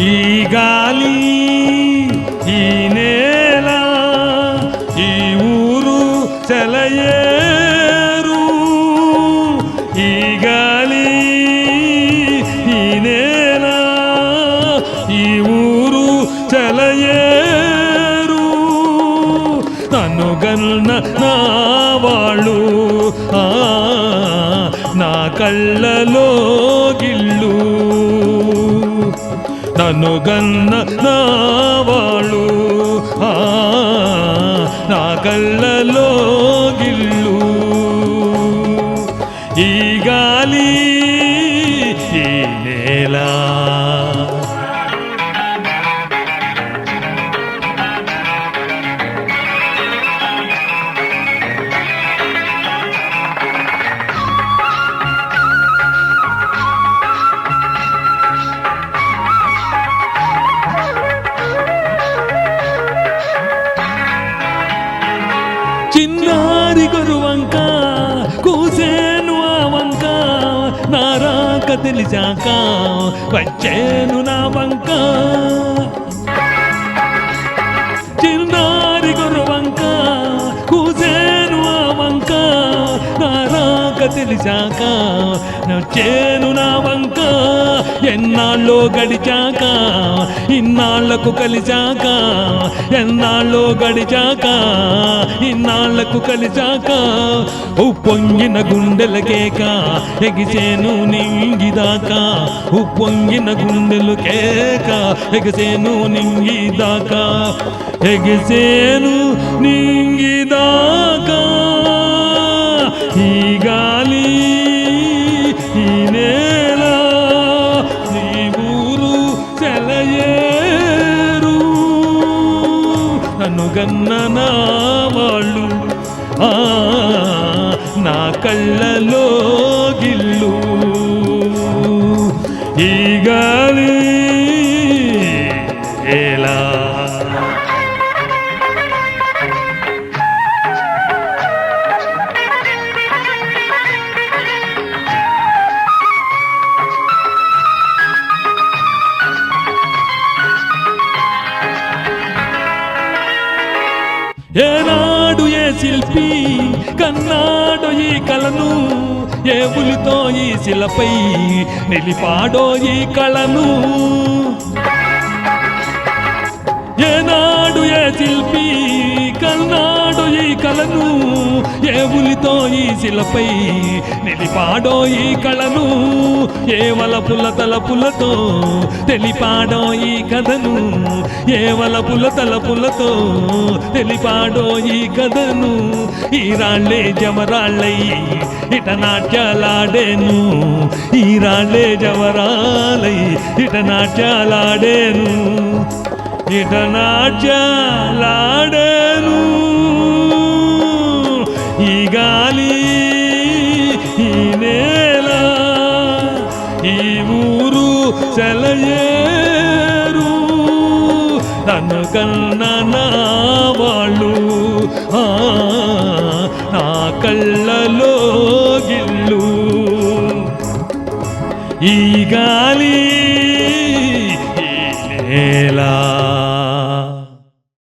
ఈ గాలి ఈ నేల ఈ ఊరు సెలయేరు ఈ గాలి ఈ నేల ఈ ఊరు సెలయేరు నన్ను గన్న నా వాళ్ళు నా కళ్ళలో గిల్లు నన్ను గన్న నా వాళ్ళు నా కళ్ళలో గిల్లు ఈ గాలి ఈ నేల చిన్నారి గురువంక కూసేను ఆ వంక నా రాక తెలిసాక వచ్చేను నా వంక చిన్నారి గురువంక కూసేను ఆ వంక నా రాక తెలిసాక వచ్చేను నా వంక ఎన్నాళ్ళో గడిచాక ఇన్నాళ్లకు కలిసాక ఎన్నాళ్ళో గడిచాక ఇన్నాళ్లకు కలిసాక ఉప్పొంగిన గుండెలకేక ఎగిసేను నింగిదాకా ఉప్పొంగిన గుండెలు కేక ఎగిసేను నింగిదాకా ఎగిసేను నింగిదాకా ఈ గాలి ఈ నేల ఈ ఊరు సెలయేరు నన్ను గన్న నా వాళ్ళు నా కళ్ళలో గిల్లు ఈ గాలి ఎలా ఏనాడు ఏ శిల్పి కన్నాడో ఈ కళను ఏ ఉలితో ఈ శిలపై నిలిపాడో ఈ కళను ఏనాడు ఏ శిల్పి కన్నాడో ఈ కళను ఏ ఉలితో ఈ శిలపై నిలిపాడో ఈ కళను ఏ వలపుల తలపులతో తెలిపాడో ఈ కథను ఏ వలపుల తలపులతో తెలిపాడో ఈ కథను ఈ రాళ్ళే జవరాళ్ళై ఇట నాట్యాలాడేను ఈ రాళ్ళే జవరాలై ఇట నాట్యాలాడేను ఇట నాట్యాలాడేను ఈ గాలి ఈ నేల ఈ ఊరు సెలయేరు నన్ను కన్న నా వాళ్ళు నా కళ్ళలో గిల్లు ఈ గాలి